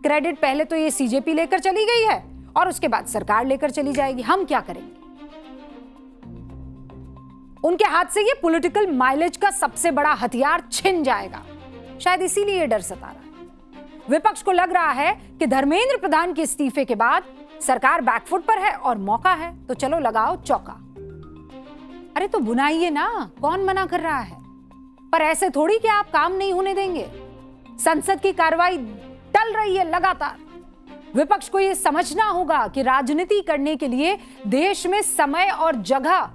Credit पहले तो ये सीजेपी लेकर चली गई है और उसके बाद सरकार लेकर चली जाएगी। हम क्या करेंगे? उनके हाथ से ये पॉलिटिकल माइलेज का सबसे बड़ा हथियार छिन जाएगा। शायद इसीलिए ये डर सता रहा है। विपक्ष को लग रहा है कि धर्मेंद्र प्रधान के इस्तीफे के बाद सरकार बैकफुट पर है और मौका है, तो चलो लगाओ चौका। अरे तो बुनाइए ना, कौन मना कर रहा है? पर ऐसे थोड़ी कि आप काम नहीं होने देंगे। संसद की कार्रवाई टल रही है लगातार। विपक्ष को यह समझना होगा कि राजनीति करने के लिए देश में समय और जगह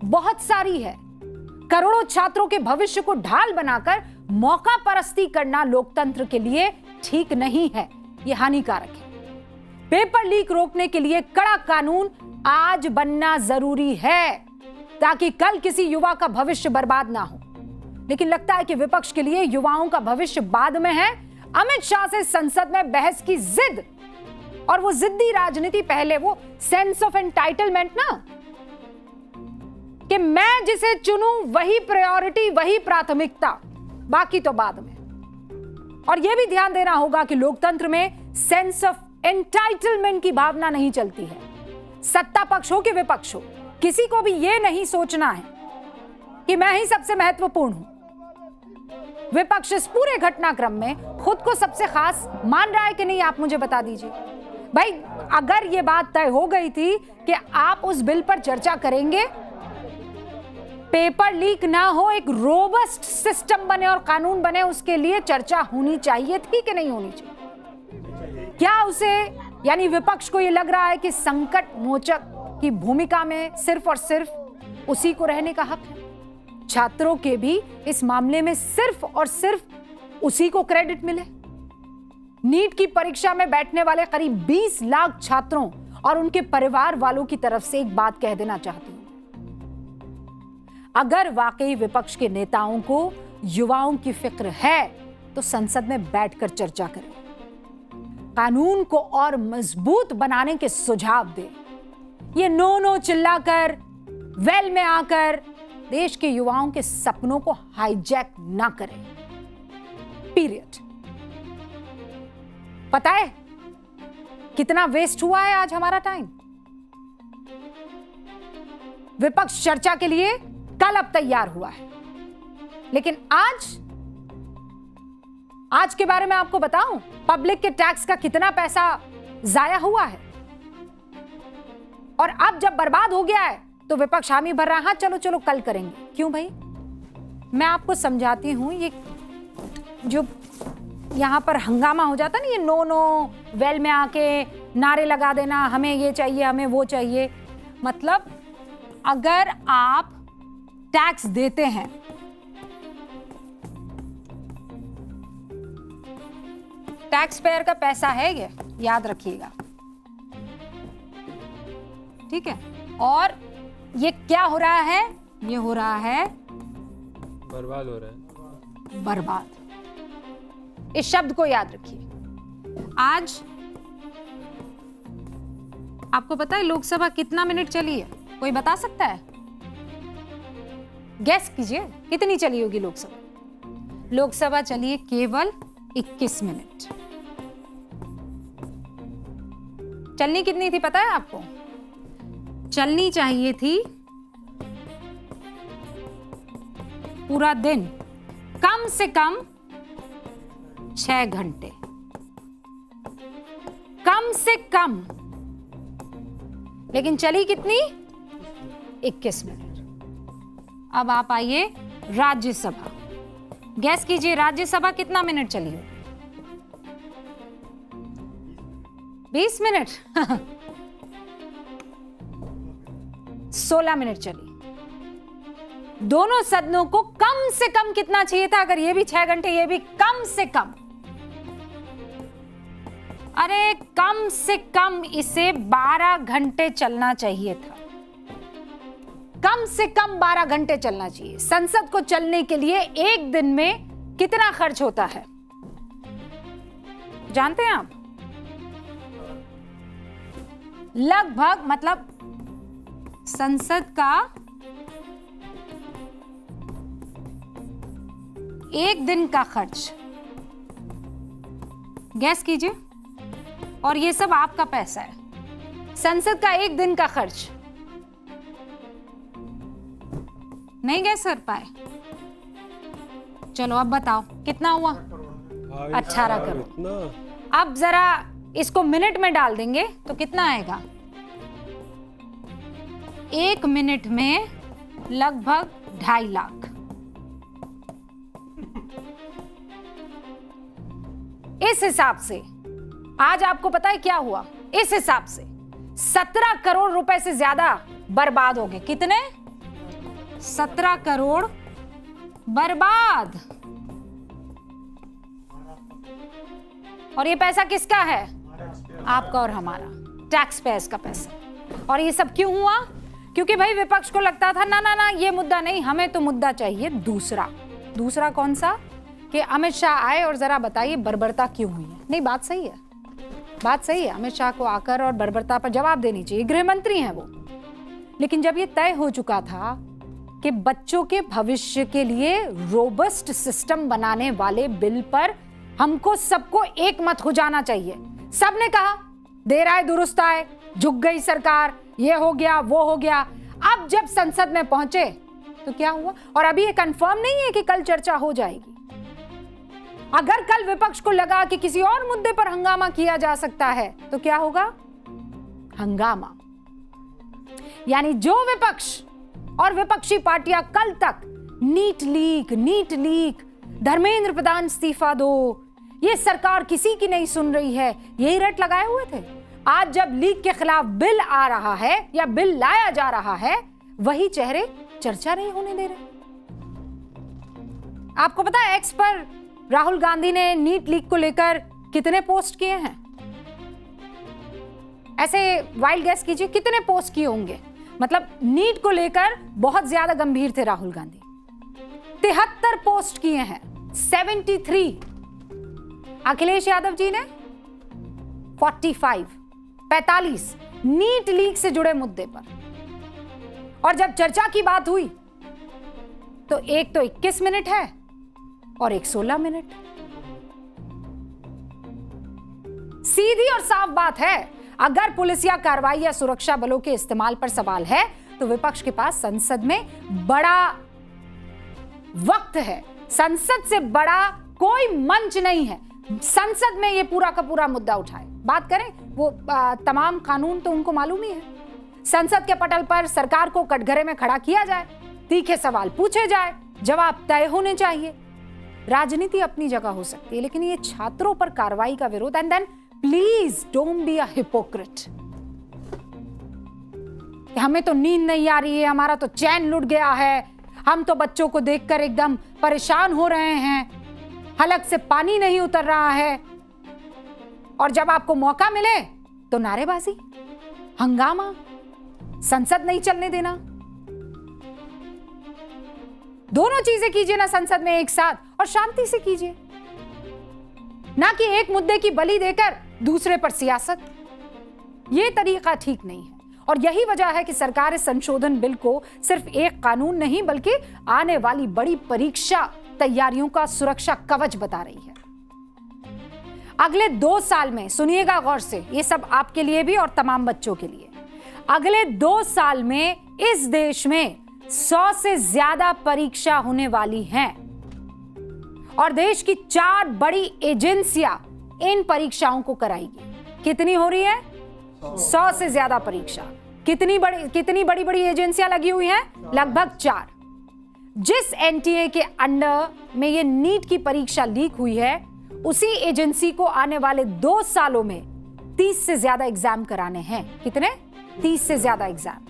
बहुत सारी है। करोड़ों छात्रों के भविष्य को ढाल बनाकर मौका परस्ती करना लोकतंत्र के लिए ठीक नहीं है, यह हानिकारक है। पेपर लीक रोकने के लिए कड़ा कानून आज बनना जरूरी है ताकि कल किसी युवा का भविष्य बर्बाद ना हो। लेकिन लगता है कि विपक्ष के लिए युवाओं का भविष्य बाद में है। अमित शाह से संसद में बहस की जिद, और वो जिद्दी राजनीति पहले, वो सेंस ऑफ एंटाइटलमेंट ना, कि मैं जिसे चुनूं वही प्रायोरिटी, वही प्राथमिकता, बाकी तो बाद में। और यह भी ध्यान देना होगा कि लोकतंत्र में सेंस ऑफ एंटाइटलमेंट की भावना नहीं चलती है। सत्ता पक्ष हो कि विपक्ष हो, किसी को भी यह नहीं सोचना है कि मैं ही सबसे महत्वपूर्ण हूं। विपक्ष इस पूरे घटनाक्रम में खुद को सबसे खास मान रहा है कि नहीं, आप मुझे बता दीजिए भाई। अगर यह बात तय हो गई थी कि आप उस बिल पर चर्चा करेंगे, पेपर लीक ना हो, एक रोबस्ट सिस्टम बने और कानून बने, उसके लिए चर्चा होनी चाहिए थी कि नहीं होनी चाहिए? क्या उसे, यानी विपक्ष को यह लग रहा है कि संकट मोचक की भूमिका में सिर्फ और सिर्फ उसी को रहने का हक है? छात्रों के भी इस मामले में सिर्फ और सिर्फ उसी को क्रेडिट मिले? नीट की परीक्षा में बैठने वाले करीब 20 लाख छात्रों और उनके परिवार वालों की तरफ से एक बात कह देना चाहती हूं। अगर वाकई विपक्ष के नेताओं को युवाओं की फिक्र है तो संसद में बैठकर चर्चा करें, कानून को और मजबूत बनाने के सुझाव दें। ये नो चिल्लाकर, वेल में आकर देश के युवाओं के सपनों को हाईजैक ना करें। पीरियड। पता है कितना वेस्ट हुआ है आज हमारा टाइम? विपक्ष चर्चा के लिए कल अब तैयार हुआ है, लेकिन आज के बारे में आपको बताऊं, पब्लिक के टैक्स का कितना पैसा जाया हुआ है। और अब जब बर्बाद हो गया है तो विपक्ष हामी भर रहा है, हाँ चलो कल करेंगे। क्यों भाई? मैं आपको समझाती हूं। ये जो यहां पर हंगामा हो जाता ना, ये नो वेल में आके नारे लगा देना, हमें ये चाहिए, हमें वो चाहिए। मतलब अगर आप टैक्स देते हैं, टैक्स पेयर का पैसा है ये, याद रखिएगा, ठीक है? और ये क्या हो रहा है? ये हो रहा है बर्बाद हो रहा है। बर्बाद। इस शब्द को याद रखिए। आज आपको पता है लोकसभा कितना मिनट चली है? कोई बता सकता है? गैस कीजिए कितनी चली होगी लोकसभा? लोकसभा चली है केवल 21 मिनट। चलनी कितनी थी पता है आपको? चलनी चाहिए थी पूरा दिन, कम से कम 6 घंटे, कम से कम। लेकिन चली कितनी? 21 मिनट। अब आप आइए राज्यसभा, गैस कीजिए राज्यसभा कितना मिनट चली हो? 20 मिनट 16 मिनट चली। दोनों सदनों को कम से कम कितना चाहिए था? अगर ये भी 6 घंटे, ये भी कम से कम, अरे कम से कम इसे 12 घंटे चलना चाहिए था। कम से कम 12 घंटे चलना चाहिए। संसद को चलने के लिए एक दिन में कितना खर्च होता है जानते हैं आप? लगभग, मतलब संसद का एक दिन का खर्च, गैस कीजिए और ये सब आपका पैसा है, संसद का एक दिन का खर्च नहीं गए सर पाए। चलो अब बताओ कितना हुआ? 18 करोड़। इतना अब जरा इसको मिनट में डाल देंगे तो कितना आएगा? 1 मिनट में लगभग 2.5 लाख। इस हिसाब से आज आपको पता है क्या हुआ? इस हिसाब से 17 करोड़ रुपए से ज्यादा बर्बाद हो गए। कितने? 17 करोड़ बर्बाद। और ये पैसा किसका है? आपका और हमारा, टैक्स पेयर्स का पैसा। और ये सब क्यों हुआ? क्योंकि भाई विपक्ष को लगता था ना ना ना ये मुद्दा नहीं, हमें तो मुद्दा चाहिए दूसरा। दूसरा कौन सा? कि अमित शाह आए और जरा बताइए बर्बरता क्यों हुई है। नहीं, बात सही है, बात सही है। अमित शाह को आकर और बर्बरता पर जवाब देनी चाहिए, गृह मंत्री हैं वो। लेकिन जब ये तय हो चुका था कि बच्चों के भविष्य के लिए रोबस्ट सिस्टम बनाने वाले बिल पर हमको सबको एक मत हो जाना चाहिए, सबने कहा देर आए दुरुस्त आए, झुक गई सरकार, ये हो गया वो हो गया। अब जब संसद में पहुंचे तो क्या हुआ? और अभी ये कंफर्म नहीं है कि कल चर्चा हो जाएगी। अगर कल विपक्ष को लगा कि किसी और मुद्दे पर हंगामा किया जा सकता है तो क्या होगा? हंगामा। यानी जो विपक्ष और विपक्षी पार्टियां कल तक नीट लीक, धर्मेंद्र प्रधान इस्तीफा दो, ये सरकार किसी की नहीं सुन रही है, यही रट लगाए हुए थे। आज जब लीक के खिलाफ बिल आ रहा है या बिल लाया जा रहा है, वही चेहरे चर्चा नहीं होने दे रहे। आपको पता है एक्स पर राहुल गांधी ने नीट लीक को लेकर कितने पोस्ट किए हैं? ऐसे वाइल्ड गेस कीजिए कितने पोस्ट किए होंगे। मतलब नीट को लेकर बहुत ज्यादा गंभीर थे राहुल गांधी। 73 पोस्ट किए हैं, 73। अखिलेश यादव जी ने 45 नीट लीक से जुड़े मुद्दे पर। और जब चर्चा की बात हुई तो एक तो 21 मिनट है और एक 16 मिनट। सीधी और साफ बात है, अगर पुलिसिया कार्रवाई या सुरक्षा बलों के इस्तेमाल पर सवाल है तो विपक्ष के पास संसद में बड़ा वक्त है। संसद से बड़ा कोई मंच नहीं है। संसद में ये पूरा का पूरा मुद्दा उठाए, बात करें। वो तमाम कानून तो उनको मालूम ही है। संसद के पटल पर सरकार को कटघरे में खड़ा किया जाए, तीखे सवाल पूछे जाए, जवाब तय होने चाहिए। राजनीति अपनी जगह हो सकती है, लेकिन ये छात्रों पर कार्रवाई का विरोध, and then please don't be a hypocrite. हमें तो नींद नहीं आ रही है, हमारा तो चैन लुट गया है, हम तो बच्चों को देखकर एकदम परेशान हो रहे हैं, हलक से पानी नहीं उतर रहा है। और जब आपको मौका मिले तो नारेबाजी, हंगामा, संसद नहीं चलने देना। दोनों चीजें कीजिए ना संसद में एक साथ, और शांति से कीजिए, ना कि एक मुद्दे की बलि देकर दूसरे पर सियासत। यह तरीका ठीक नहीं है। और यही वजह है कि सरकार इस संशोधन बिल को सिर्फ एक कानून नहीं बल्कि आने वाली बड़ी परीक्षा तैयारियों का सुरक्षा कवच बता रही है। अगले 2 साल में, सुनिएगा गौर से, ये सब आपके लिए भी और तमाम बच्चों के लिए, अगले 2 साल में इस देश में 100 से ज्यादा परीक्षा होने वाली हैं। और देश की 4 बड़ी एजेंसियां इन परीक्षाओं को कराएगी। कितनी हो रही है? 100 से ज्यादा परीक्षा। कितनी बड़ी बड़ी एजेंसियां लगी हुई हैं? लगभग 4। जिस एनटीए के अंडर में ये नीट की परीक्षा लीक हुई है, उसी एजेंसी को आने वाले 2 सालों में 30 से ज्यादा एग्जाम कराने हैं। कितने? 30 से ज्यादा एग्जाम।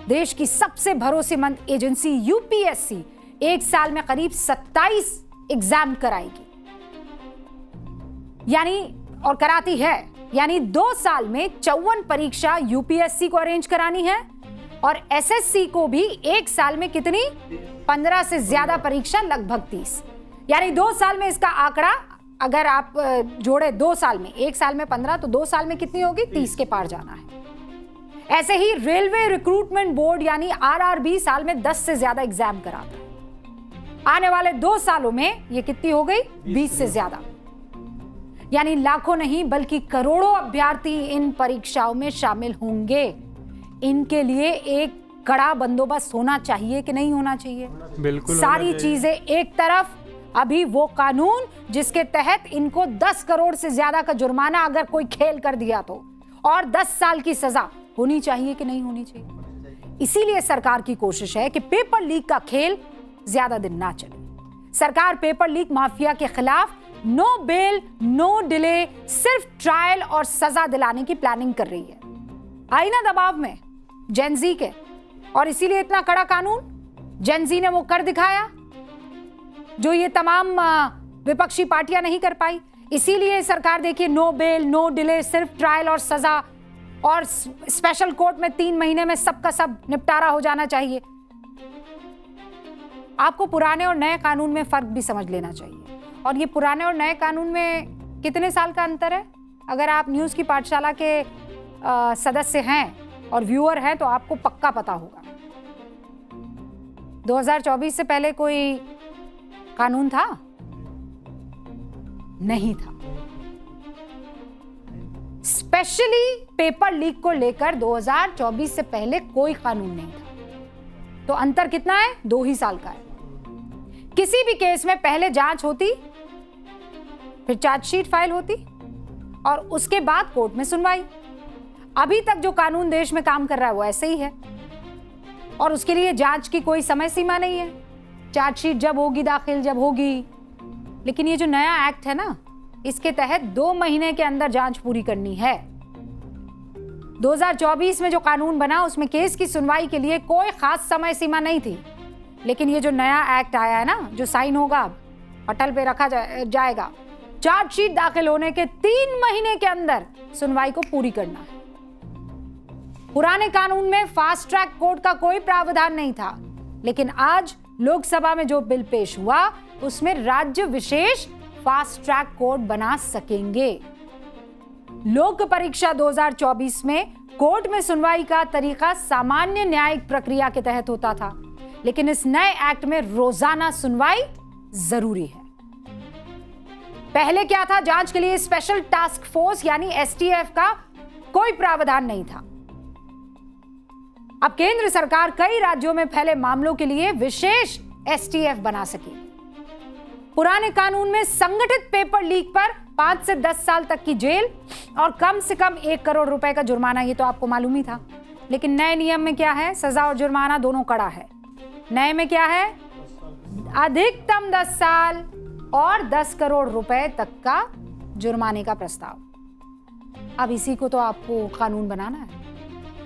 देश की सबसे भरोसेमंद एजेंसी यूपीएससी एक साल में करीब 27 एग्जाम कराएगी, यानी, और कराती है। यानी 2 साल में 54 परीक्षा यूपीएससी को अरेंज करानी है, और एसएससी को भी एक साल में कितनी? 15 से ज्यादा परीक्षा, लगभग 30। यानी 2 साल में इसका आंकड़ा अगर आप जोड़े 2 साल में, एक साल में 15 तो 2 साल में कितनी होगी? 30 के पार जाना है। ऐसे ही रेलवे रिक्रूटमेंट बोर्ड यानी आरआरबी साल में 10 से ज्यादा एग्जाम कराता है। आने वाले 2 सालों में ये कितनी हो गई? 20 से ज्यादा। यानी लाखों नहीं बल्कि करोड़ों अभ्यर्थी इन परीक्षाओं में शामिल होंगे। इनके लिए एक कड़ा बंदोबस्त होना चाहिए कि नहीं होना चाहिए? बिल्कुल सारी चीजें एक तरफ, अभी वो कानून जिसके तहत इनको 10 करोड़ से ज्यादा का जुर्माना अगर कोई खेल कर दिया तो, और 10 साल की सजा होनी चाहिए कि नहीं होनी चाहिए? इसीलिए सरकार की कोशिश है कि पेपर लीक का खेल ज्यादा दिन ना चले। सरकार पेपर लीक माफिया के खिलाफ नो बेल नो डिले, सिर्फ ट्रायल और सजा दिलाने की प्लानिंग कर रही है। आई ना दबाव में जेनजी के, और इसीलिए इतना कड़ा कानून जेनजी ने वो कर दिखाया जो ये तमाम विपक्षी पार्टियां नहीं कर पाई। इसीलिए सरकार देखिए नो बेल नो डिले, सिर्फ ट्रायल और सजा, और स्पेशल कोर्ट में 3 महीने में सबका सब निपटारा हो जाना चाहिए। आपको पुराने और नए कानून में फर्क भी समझ लेना चाहिए। और ये पुराने और नए कानून में कितने साल का अंतर है? अगर आप न्यूज़ की पाठशाला के सदस्य हैं और व्यूअर हैं तो आपको पक्का पता होगा। 2024 से पहले कोई कानून था? नहीं था। स्पेशली पेपर लीक को लेकर 2024 से पहले कोई कानून नहीं था। तो अंतर कितना है? 2 ही साल का है। किसी भी केस में पहले जांच होती, फिर चार्जशीट फाइल होती और उसके बाद कोर्ट में सुनवाई। अभी तक जो कानून देश में काम कर रहा है वो ऐसे ही है, और उसके लिए जांच की कोई समय सीमा नहीं है। चार्जशीट जब होगी दाखिल, जब होगी। लेकिन ये जो नया एक्ट है ना, इसके तहत 2 महीने के अंदर जांच पूरी करनी है। 2024 में जो कानून बना उसमें केस की सुनवाई के लिए कोई खास समय सीमा नहीं थी। लेकिन ये जो नया एक्ट आया है ना, जो साइन होगा, पटल पे रखा जाएगा, चार्जशीट दाखिल होने के 3 महीने के अंदर सुनवाई को पूरी करना है। पुराने कानून में फास्ट ट्रैक कोर्ट का कोई प्रावधान नहीं था, लेकिन आज लोकसभा में जो बिल पेश हुआ उसमें राज्य विशेष फास्ट ट्रैक कोर्ट बना सकेंगे। लोक परीक्षा 2024 में कोर्ट में सुनवाई का तरीका सामान्य न्यायिक प्रक्रिया के तहत होता था, लेकिन इस नए एक्ट में रोजाना सुनवाई जरूरी है। पहले क्या था? जांच के लिए स्पेशल टास्क फोर्स यानी एसटीएफ का कोई प्रावधान नहीं था। अब केंद्र सरकार कई राज्यों में फैले मामलों के लिए विशेष एसटीएफ बना सकी। पुराने कानून में संगठित पेपर लीक पर 5 से 10 साल तक की जेल और कम से कम 1 करोड़ रुपए का जुर्माना, ये तो आपको मालूम ही था। लेकिन नए नियम में क्या है? सजा और जुर्माना दोनों कड़ा है। नए में क्या है? अधिकतम 10 साल और 10 करोड़ रुपए तक का जुर्माने का प्रस्ताव। अब इसी को तो आपको कानून बनाना है।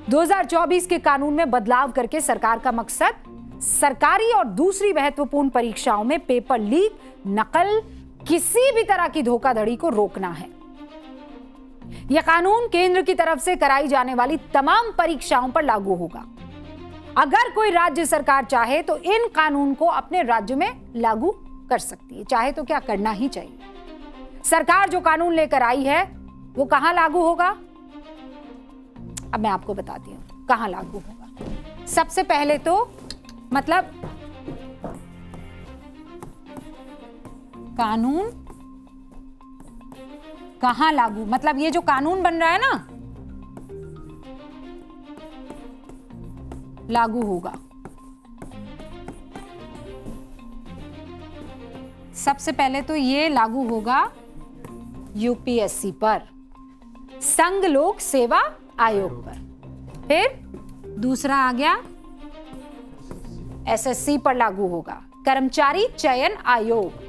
2024 के कानून में बदलाव करके सरकार का मकसद सरकारी और दूसरी महत्वपूर्ण परीक्षाओं में पेपर लीक, नकल, किसी भी तरह की धोखाधड़ी को रोकना है। यह कानून केंद्र की तरफ से कराई जाने वाली तमाम परीक्षाओं पर लागू होगा। अगर कोई राज्य सरकार चाहे तो इन कानून को अपने राज्य में लागू कर सकती है। चाहे तो क्या, करना ही चाहिए। सरकार जो कानून लेकर आई है वो कहां लागू होगा? अब मैं आपको बताती हूं कहां लागू होगा। सबसे पहले तो मतलब कानून कहां लागू, मतलब ये जो कानून बन रहा है ना, लागू होगा सबसे पहले तो ये लागू होगा यूपीएससी पर, संघ लोक सेवा आयोग पर। फिर दूसरा आ गया एसएससी पर लागू होगा, कर्मचारी चयन आयोग।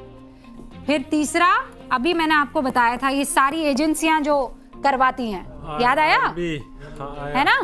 फिर तीसरा, अभी मैंने आपको बताया था, ये सारी एजेंसियां जो करवाती हैं, याद आया? आया है ना?